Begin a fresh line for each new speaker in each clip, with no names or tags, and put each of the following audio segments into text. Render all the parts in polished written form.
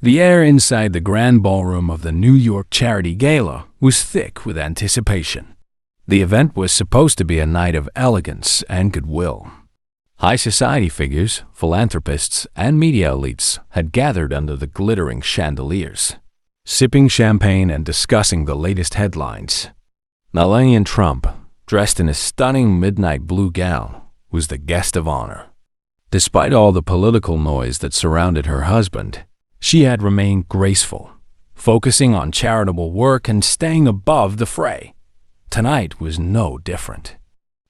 The air inside the grand ballroom of the New York charity gala was thick with anticipation. The event was supposed to be a night of elegance and goodwill. High society figures, philanthropists, and media elites had gathered under the glittering chandeliers, sipping champagne and discussing the latest headlines. Melania Trump, dressed in a stunning midnight blue gown, was the guest of honor. Despite all the political noise that surrounded her husband, she had remained graceful, focusing on charitable work and staying above the fray. Tonight was no different.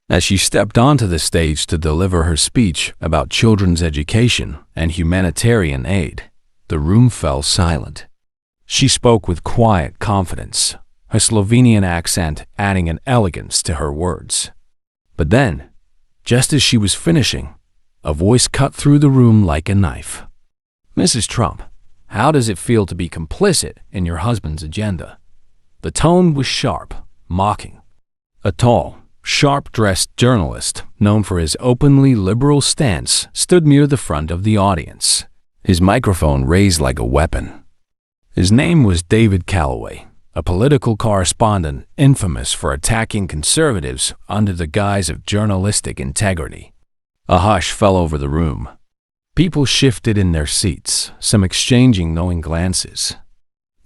As she stepped onto the stage to deliver her speech about children's education and humanitarian aid, the room fell silent. She spoke with quiet confidence, her Slovenian accent adding an elegance to her words. But then, just as she was finishing, a voice cut through the room like a knife. "Mrs. Trump, how does it feel to be complicit in your husband's agenda?" The tone was sharp, mocking. A tall, sharp-dressed journalist, known for his openly liberal stance, stood near the front of the audience, his microphone raised like a weapon. His name was David Calloway, a political correspondent infamous for attacking conservatives under the guise of journalistic integrity. A hush fell over the room. People shifted in their seats, some exchanging knowing glances.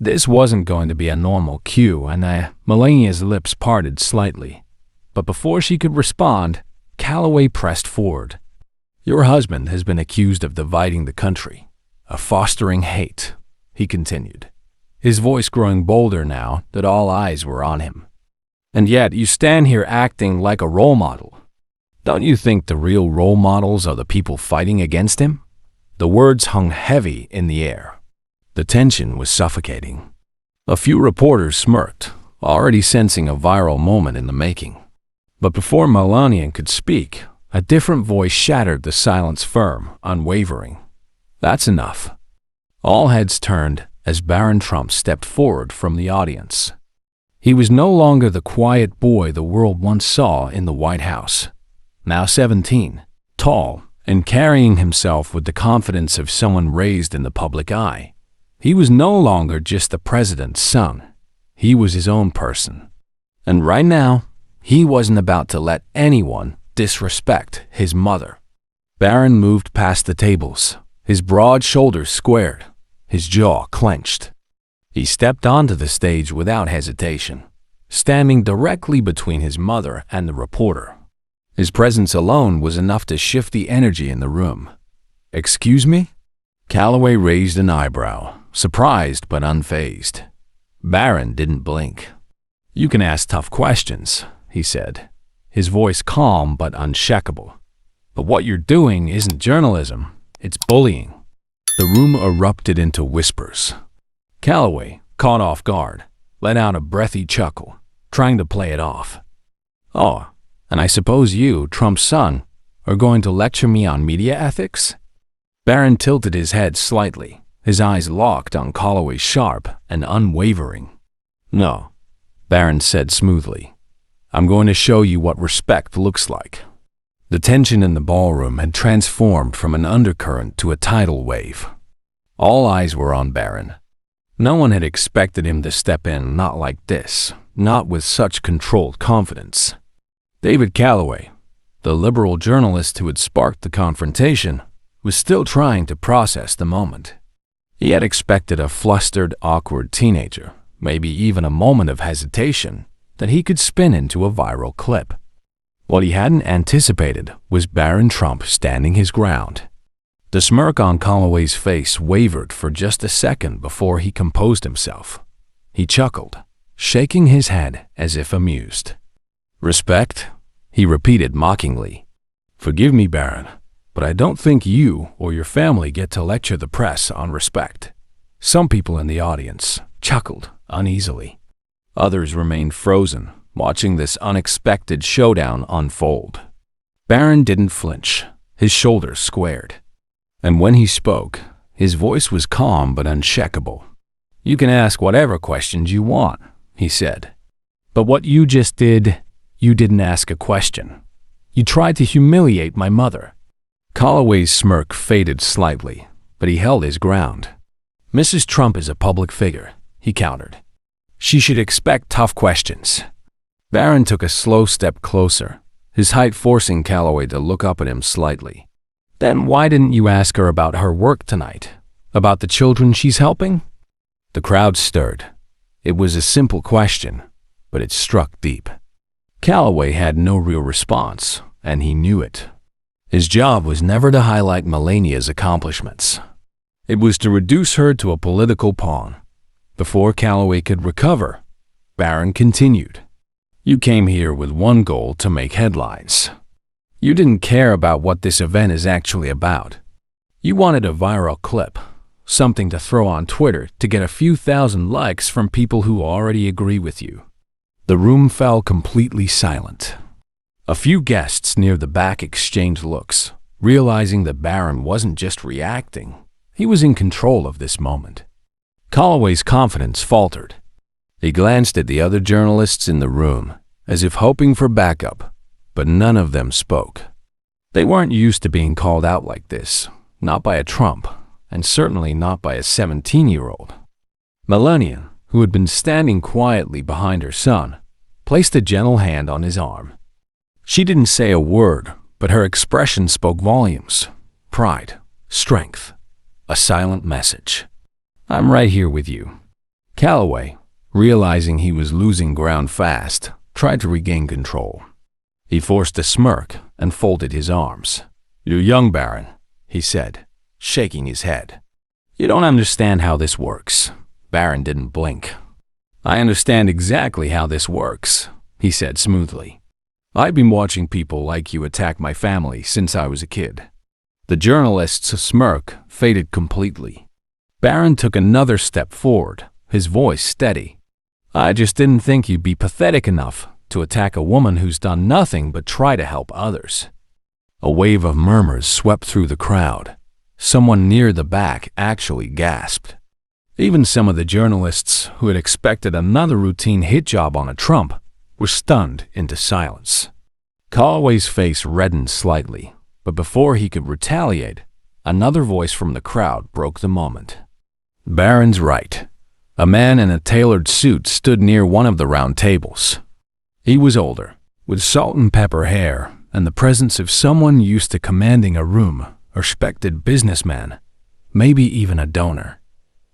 This wasn't going to be a normal cue, and Melania's lips parted slightly. But before she could respond, Calloway pressed forward. "Your husband has been accused of dividing the country, of fostering hate," he continued, his voice growing bolder now that all eyes were on him. "And yet you stand here acting like a role model. Don't you think the real role models are the people fighting against him?" The words hung heavy in the air. The tension was suffocating. A few reporters smirked, already sensing a viral moment in the making. But before Melania could speak, a different voice shattered the silence firm, unwavering. "That's enough." All heads turned as Barron Trump stepped forward from the audience. He was no longer the quiet boy the world once saw in the White House. Now 17, tall, and carrying himself with the confidence of someone raised in the public eye. He was no longer just the president's son. He was his own person. And right now, he wasn't about to let anyone disrespect his mother. Barron moved past the tables, his broad shoulders squared, his jaw clenched. He stepped onto the stage without hesitation, standing directly between his mother and the reporter. His presence alone was enough to shift the energy in the room. "Excuse me?" Calloway raised an eyebrow, surprised but unfazed. Barron didn't blink. "You can ask tough questions," he said, his voice calm but unshakable. "But what you're doing isn't journalism, it's bullying." The room erupted into whispers. Calloway, caught off guard, let out a breathy chuckle, trying to play it off. "Oh, and I suppose you, Trump's son, are going to lecture me on media ethics?" Barron tilted his head slightly, his eyes locked on Calloway's sharp and unwavering. "No," Barron said smoothly. "I'm going to show you what respect looks like." The tension in the ballroom had transformed from an undercurrent to a tidal wave. All eyes were on Barron. No one had expected him to step in not like this, not with such controlled confidence. David Calloway, the liberal journalist who had sparked the confrontation, was still trying to process the moment. He had expected a flustered, awkward teenager, maybe even a moment of hesitation, that he could spin into a viral clip. What he hadn't anticipated was Barron Trump standing his ground. The smirk on Calloway's face wavered for just a second before he composed himself. He chuckled, shaking his head as if amused. "Respect?" he repeated mockingly. "Forgive me, Barron, but I don't think you or your family get to lecture the press on respect." Some people in the audience chuckled uneasily. Others remained frozen, watching this unexpected showdown unfold. Barron didn't flinch, his shoulders squared. And when he spoke, his voice was calm but unshakable. "You can ask whatever questions you want," he said. "But what you just did, you didn't ask a question. You tried to humiliate my mother." Calloway's smirk faded slightly, but he held his ground. Mrs. Trump is a public figure, he countered. She should expect tough questions. Barron took a slow step closer, his height forcing Calloway to look up at him slightly. Then why didn't you ask her about her work tonight? About the children she's helping? The crowd stirred. It was a simple question, but it struck deep. Calloway had no real response, and he knew it. His job was never to highlight Melania's accomplishments. It was to reduce her to a political pawn. Before Calloway could recover, Barron continued. You came here with one goal: to make headlines. You didn't care about what this event is actually about. You wanted a viral clip, something to throw on Twitter to get a few thousand likes from people who already agree with you. The room fell completely silent. A few guests near the back exchanged looks, realizing that Barron wasn't just reacting, he was in control of this moment. Calloway's confidence faltered. He glanced at the other journalists in the room, as if hoping for backup, but none of them spoke. They weren't used to being called out like this, not by a Trump, and certainly not by a 17-year-old. Melania, who had been standing quietly behind her son, placed a gentle hand on his arm. She didn't say a word, but her expression spoke volumes. Pride, strength, a silent message. I'm right here with you. Calloway, realizing he was losing ground fast, tried to regain control. He forced a smirk and folded his arms. You're young, Barron, he said, shaking his head. You don't understand how this works. Barron didn't blink. I understand exactly how this works, he said smoothly. I've been watching people like you attack my family since I was a kid. The journalist's smirk faded completely. Barron took another step forward, his voice steady. I just didn't think you'd be pathetic enough to attack a woman who's done nothing but try to help others. A wave of murmurs swept through the crowd. Someone near the back actually gasped. Even some of the journalists who had expected another routine hit job on a Trump were stunned into silence. Calloway's face reddened slightly, but before he could retaliate, another voice from the crowd broke the moment. Barron's right. A man in a tailored suit stood near one of the round tables. He was older, with salt and pepper hair and the presence of someone used to commanding a room, a respected businessman, maybe even a donor.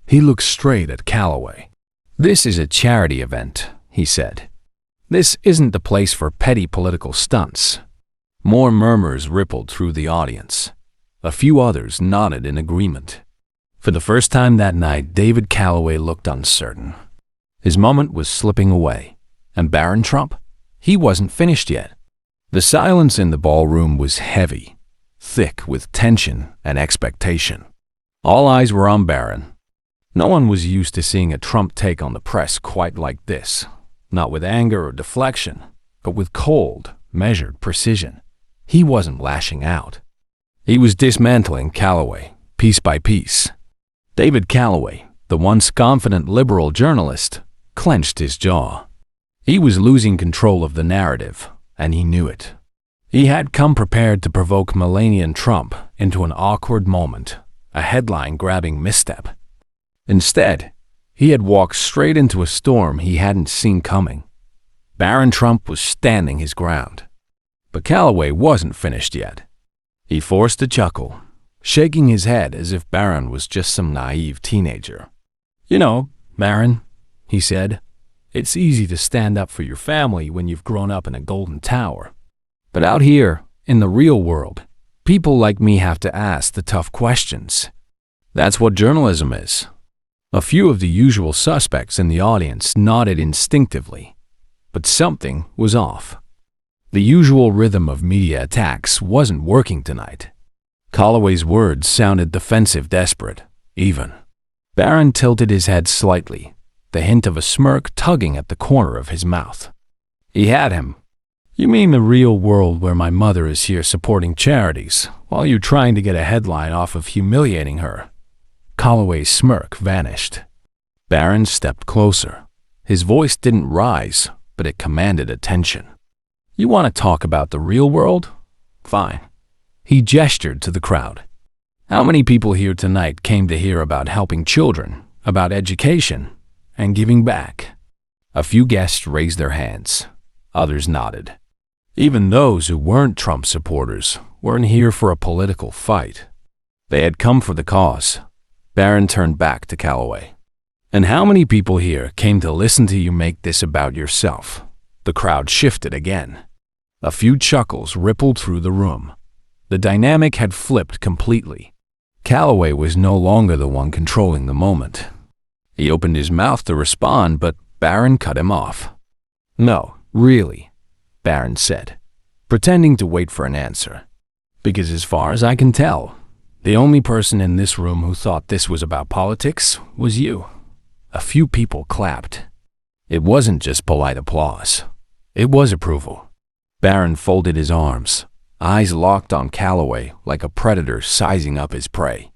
He looked straight at Calloway. This is a charity event, he said. This isn't the place for petty political stunts. More murmurs rippled through the audience. A few others nodded in agreement. For the first time that night, David Calloway looked uncertain. His moment was slipping away. And Barron Trump? He wasn't finished yet. The silence in the ballroom was heavy, thick with tension and expectation. All eyes were on Barron. No one was used to seeing a Trump take on the press quite like this, not with anger or deflection, but with cold, measured precision. He wasn't lashing out. He was dismantling Calloway, piece by piece. David Calloway, the once confident liberal journalist, clenched his jaw. He was losing control of the narrative, and he knew it. He had come prepared to provoke Melania Trump into an awkward moment, a headline-grabbing misstep. Instead, he had walked straight into a storm he hadn't seen coming. Barron Trump was standing his ground. But Calloway wasn't finished yet. He forced a chuckle, shaking his head as if Barron was just some naive teenager. You know, Barron, he said, it's easy to stand up for your family when you've grown up in a golden tower. But out here, in the real world, people like me have to ask the tough questions. That's what journalism is. A few of the usual suspects in the audience nodded instinctively, but something was off. The usual rhythm of media attacks wasn't working tonight. Calloway's words sounded defensive, desperate, even. Barron tilted his head slightly, the hint of a smirk tugging at the corner of his mouth. He had him. You mean the real world where my mother is here supporting charities while you're trying to get a headline off of humiliating her? Calloway's smirk vanished. Barron stepped closer. His voice didn't rise, but it commanded attention. You want to talk about the real world? Fine. He gestured to the crowd. How many people here tonight came to hear about helping children, about education, and giving back? A few guests raised their hands. Others nodded. Even those who weren't Trump supporters weren't here for a political fight. They had come for the cause. Barron turned back to Calloway. And how many people here came to listen to you make this about yourself? The crowd shifted again. A few chuckles rippled through the room. The dynamic had flipped completely. Calloway was no longer the one controlling the moment. He opened his mouth to respond, but Barron cut him off. "No, really," Barron said, pretending to wait for an answer. "Because as far as I can tell, the only person in this room who thought this was about politics was you." A few people clapped. It wasn't just polite applause. It was approval. Barron folded his arms, eyes locked on Calloway like a predator sizing up his prey.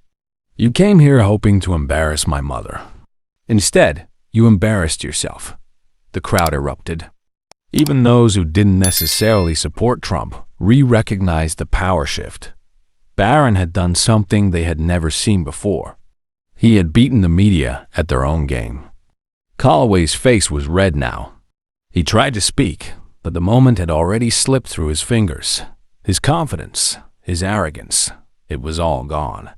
"You came here hoping to embarrass my mother. Instead, you embarrassed yourself." The crowd erupted. Even those who didn't necessarily support Trump recognized the power shift. Barron had done something they had never seen before. He had beaten the media at their own game. Calloway's face was red now. He tried to speak, but the moment had already slipped through his fingers. His confidence, his arrogance, it was all gone.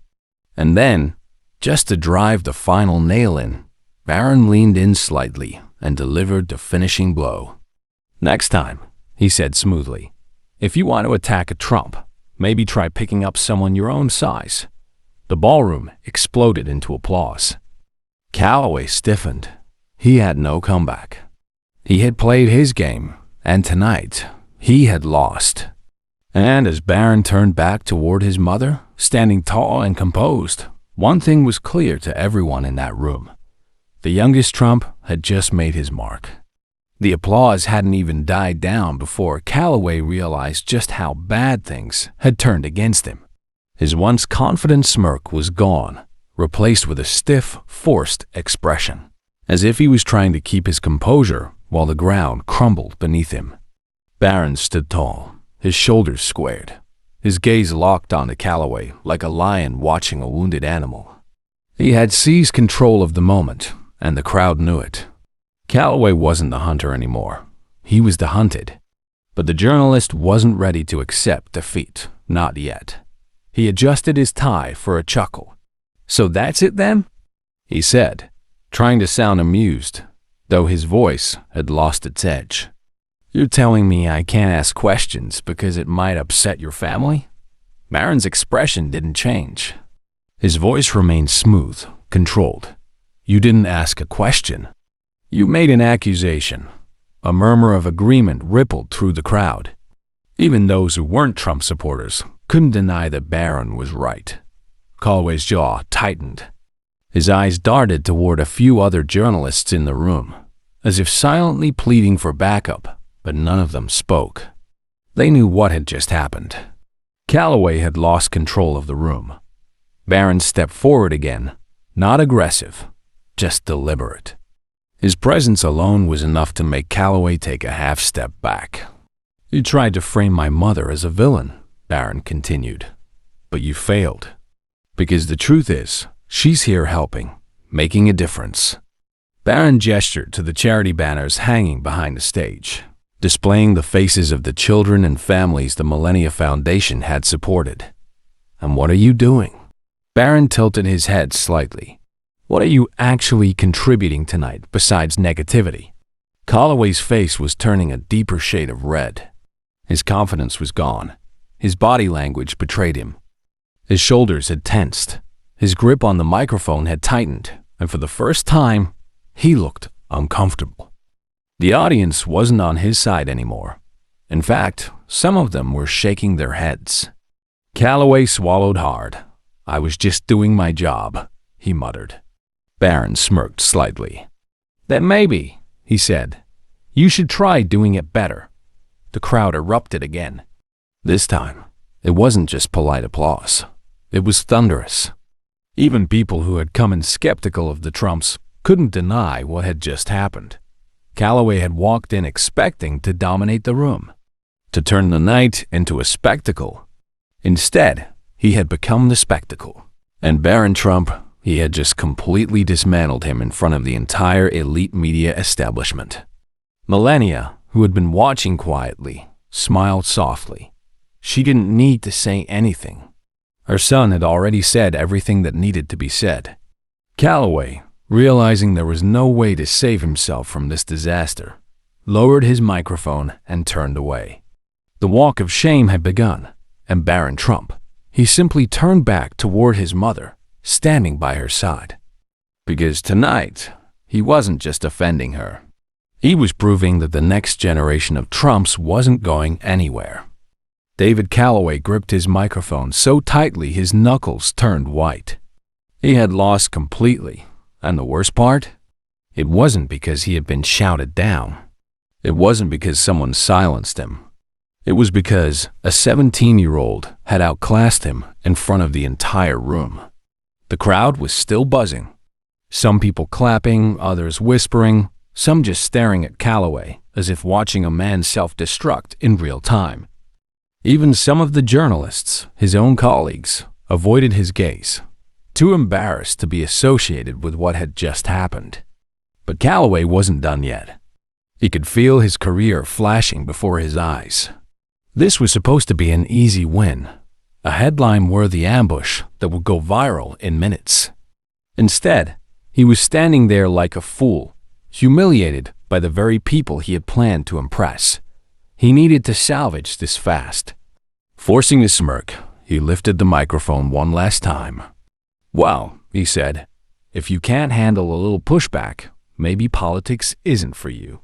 And then, just to drive the final nail in, Barron leaned in slightly and delivered the finishing blow. "Next time," he said smoothly, "if you want to attack a Trump, maybe try picking up someone your own size." The ballroom exploded into applause. Calloway stiffened. He had no comeback. He had played his game, and tonight, he had lost. And as Barron turned back toward his mother, standing tall and composed, one thing was clear to everyone in that room. The youngest Trump had just made his mark. The applause hadn't even died down before Calloway realized just how bad things had turned against him. His once confident smirk was gone, replaced with a stiff, forced expression, as if he was trying to keep his composure while the ground crumbled beneath him. Barron stood tall, his shoulders squared, his gaze locked onto Calloway like a lion watching a wounded animal. He had seized control of the moment, and the crowd knew it. Calloway wasn't the hunter anymore. He was the hunted. But the journalist wasn't ready to accept defeat, not yet. He adjusted his tie for a chuckle. "So that's it then?" he said, trying to sound amused, though his voice had lost its edge. "You're telling me I can't ask questions because it might upset your family?" Barron's expression didn't change. His voice remained smooth, controlled. "You didn't ask a question. You made an accusation." A murmur of agreement rippled through the crowd. Even those who weren't Trump supporters couldn't deny that Barron was right. Calloway's jaw tightened. His eyes darted toward a few other journalists in the room, as if silently pleading for backup, but none of them spoke. They knew what had just happened. Calloway had lost control of the room. Barron stepped forward again, not aggressive, just deliberate. His presence alone was enough to make Calloway take a half step back. "You tried to frame my mother as a villain," Barron continued, "but you failed. Because the truth is, she's here helping, making a difference." Barron gestured to the charity banners hanging behind the stage, displaying the faces of the children and families the Melania Foundation had supported. "And what are you doing?" Barron tilted his head slightly. "What are you actually contributing tonight besides negativity?" Calloway's face was turning a deeper shade of red. His confidence was gone. His body language betrayed him. His shoulders had tensed. His grip on the microphone had tightened, and for the first time, he looked uncomfortable. The audience wasn't on his side anymore. In fact, some of them were shaking their heads. Calloway swallowed hard. "I was just doing my job," he muttered. Barron smirked slightly. "Then maybe," he said, "you should try doing it better." The crowd erupted again. This time, it wasn't just polite applause. It was thunderous. Even people who had come in skeptical of the Trumps couldn't deny what had just happened. Calloway had walked in expecting to dominate the room, to turn the night into a spectacle. Instead, he had become the spectacle. And Barron Trump, he had just completely dismantled him in front of the entire elite media establishment. Melania, who had been watching quietly, smiled softly. She didn't need to say anything. Her son had already said everything that needed to be said. Calloway, realizing there was no way to save himself from this disaster, lowered his microphone and turned away. The walk of shame had begun, and Barron Trump, he simply turned back toward his mother, standing by her side. Because tonight, he wasn't just offending her. He was proving that the next generation of Trumps wasn't going anywhere. David Calloway gripped his microphone so tightly his knuckles turned white. He had lost completely, and the worst part? It wasn't because he had been shouted down. It wasn't because someone silenced him. It was because a 17-year-old had outclassed him in front of the entire room. The crowd was still buzzing. Some people clapping, others whispering, some just staring at Calloway as if watching a man self-destruct in real time. Even some of the journalists, his own colleagues, avoided his gaze, too embarrassed to be associated with what had just happened. But Calloway wasn't done yet. He could feel his career flashing before his eyes. This was supposed to be an easy win, a headline-worthy ambush that would go viral in minutes. Instead, he was standing there like a fool, humiliated by the very people he had planned to impress. He needed to salvage this fast. Forcing a smirk, he lifted the microphone one last time. "Well," he said, "if you can't handle a little pushback, maybe politics isn't for you."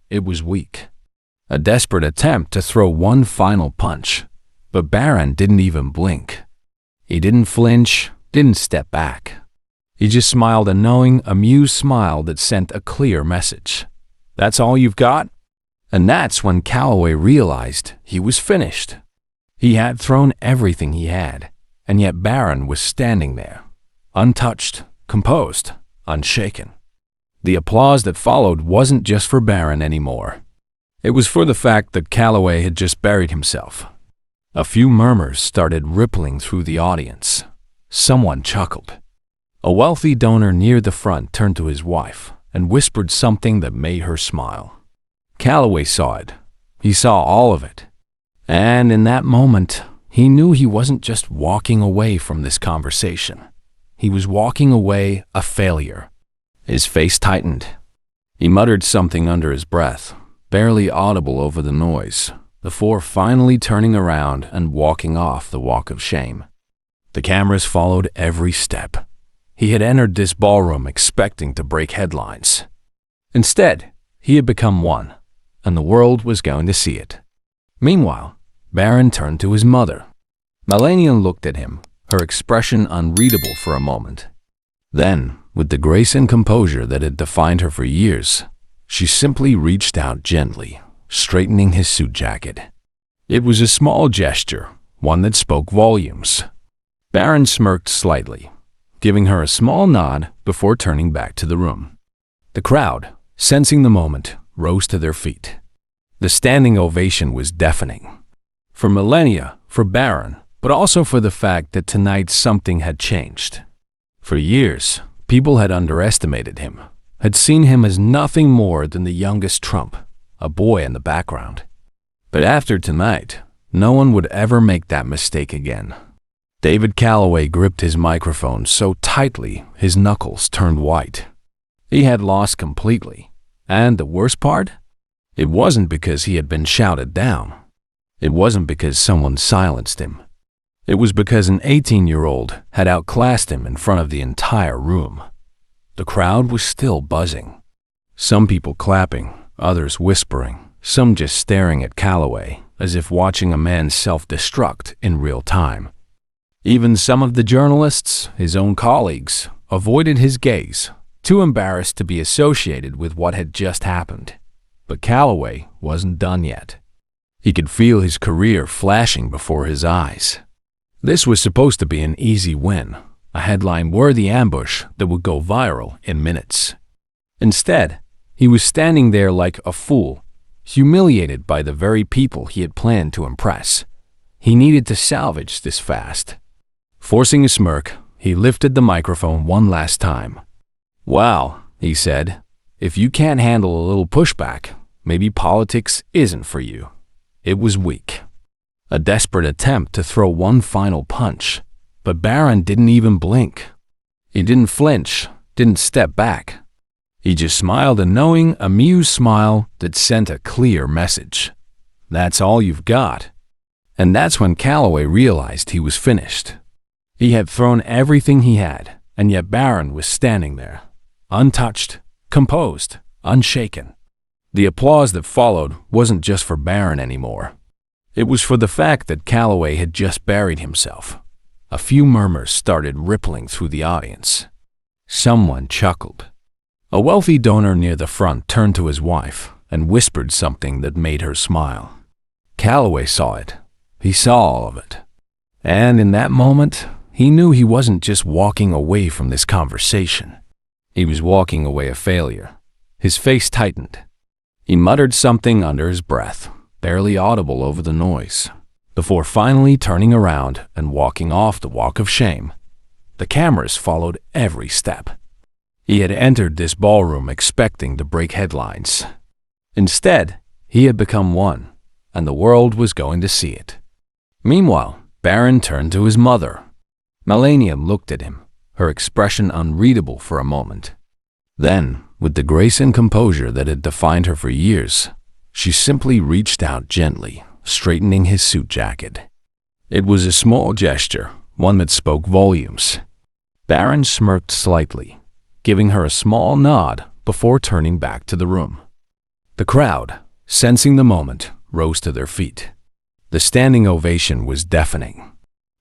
It was weak. A desperate attempt to throw one final punch, but Barron didn't even blink. He didn't flinch, didn't step back. He just smiled a knowing, amused smile that sent a clear message. "That's all you've got?" And that's when Calloway realized he was finished. He had thrown everything he had, and yet Barron was standing there, untouched, composed, unshaken. The applause that followed wasn't just for Barron anymore. It was for the fact that Calloway had just buried himself. A few murmurs started rippling through the audience. Someone chuckled. A wealthy donor near the front turned to his wife and whispered something that made her smile. Calloway saw it. He saw all of it. And in that moment, he knew he wasn't just walking away from this conversation. He was walking away a failure. His face tightened. He muttered something under his breath, barely audible over the noise, before finally turning around and walking off the walk of shame. The cameras followed every step. He had entered this ballroom expecting to break headlines. Instead, he had become one, and the world was going to see it. Meanwhile, Barron turned to his mother. Melania looked at him, her expression unreadable for a moment. Then, with the grace and composure that had defined her for years, she simply reached out gently, straightening his suit jacket. It was a small gesture, one that spoke volumes. Barron smirked slightly, giving her a small nod before turning back to the room. The crowd, sensing the moment, rose to their feet. The standing ovation was deafening. For Melania, for Barron, but also for the fact that tonight something had changed. For years, people had underestimated him, had seen him as nothing more than the youngest Trump, a boy in the background. But after tonight, no one would ever make that mistake again. David Calloway gripped his microphone so tightly his knuckles turned white. He had lost completely. And the worst part? It wasn't because he had been shouted down. It wasn't because someone silenced him. It was because an 18-year-old had outclassed him in front of the entire room. The crowd was still buzzing. Some people clapping, others whispering, some just staring at Calloway as if watching a man self-destruct in real time. Even some of the journalists, his own colleagues, avoided his gaze, too embarrassed to be associated with what had just happened. But Calloway wasn't done yet. He could feel his career flashing before his eyes. This was supposed to be an easy win, a headline-worthy ambush that would go viral in minutes. Instead, he was standing there like a fool, humiliated by the very people he had planned to impress. He needed to salvage this fast. Forcing a smirk, he lifted the microphone one last time. "Well," he said, "if you can't handle a little pushback, maybe politics isn't for you." It was weak. A desperate attempt to throw one final punch, but Barron didn't even blink. He didn't flinch, didn't step back. He just smiled a knowing, amused smile that sent a clear message. "That's all you've got." And that's when Calloway realized he was finished. He had thrown everything he had, and yet Barron was standing there, untouched, composed, unshaken. The applause that followed wasn't just for Barron anymore. It was for the fact that Calloway had just buried himself. A few murmurs started rippling through the audience. Someone chuckled. A wealthy donor near the front turned to his wife and whispered something that made her smile. Calloway saw it. He saw all of it. And in that moment, he knew he wasn't just walking away from this conversation. He was walking away a failure. His face tightened. He muttered something under his breath, barely audible over the noise, before finally turning around and walking off the walk of shame. The cameras followed every step. He had entered this ballroom expecting to break headlines. Instead, he had become one, and the world was going to see it. Meanwhile, Barron turned to his mother. Melania looked at him, her expression unreadable for a moment. Then, with the grace and composure that had defined her for years, she simply reached out gently, straightening his suit jacket. It was a small gesture, one that spoke volumes. Barron smirked slightly, giving her a small nod before turning back to the room. The crowd, sensing the moment, rose to their feet. The standing ovation was deafening.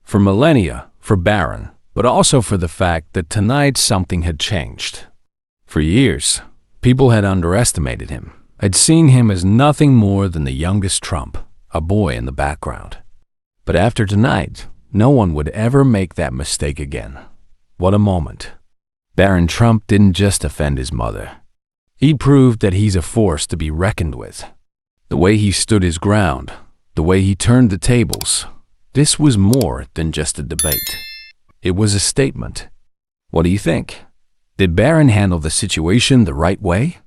For Melania, for Barron, but also for the fact that tonight something had changed. For years, people had underestimated him, had seen him as nothing more than the youngest Trump, a boy in the background. But after tonight, no one would ever make that mistake again. What a moment. Barron Trump didn't just offend his mother. He proved that he's a force to be reckoned with. The way he stood his ground, the way he turned the tables, this was more than just a debate. It was a statement. What do you think? Did Barron handle the situation the right way?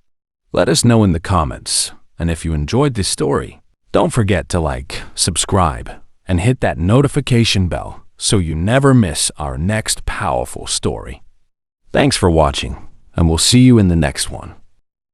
Let us know in the comments. And if you enjoyed this story, don't forget to like, subscribe, and hit that notification bell so you never miss our next powerful story. Thanks for watching, and we'll see you in the next one.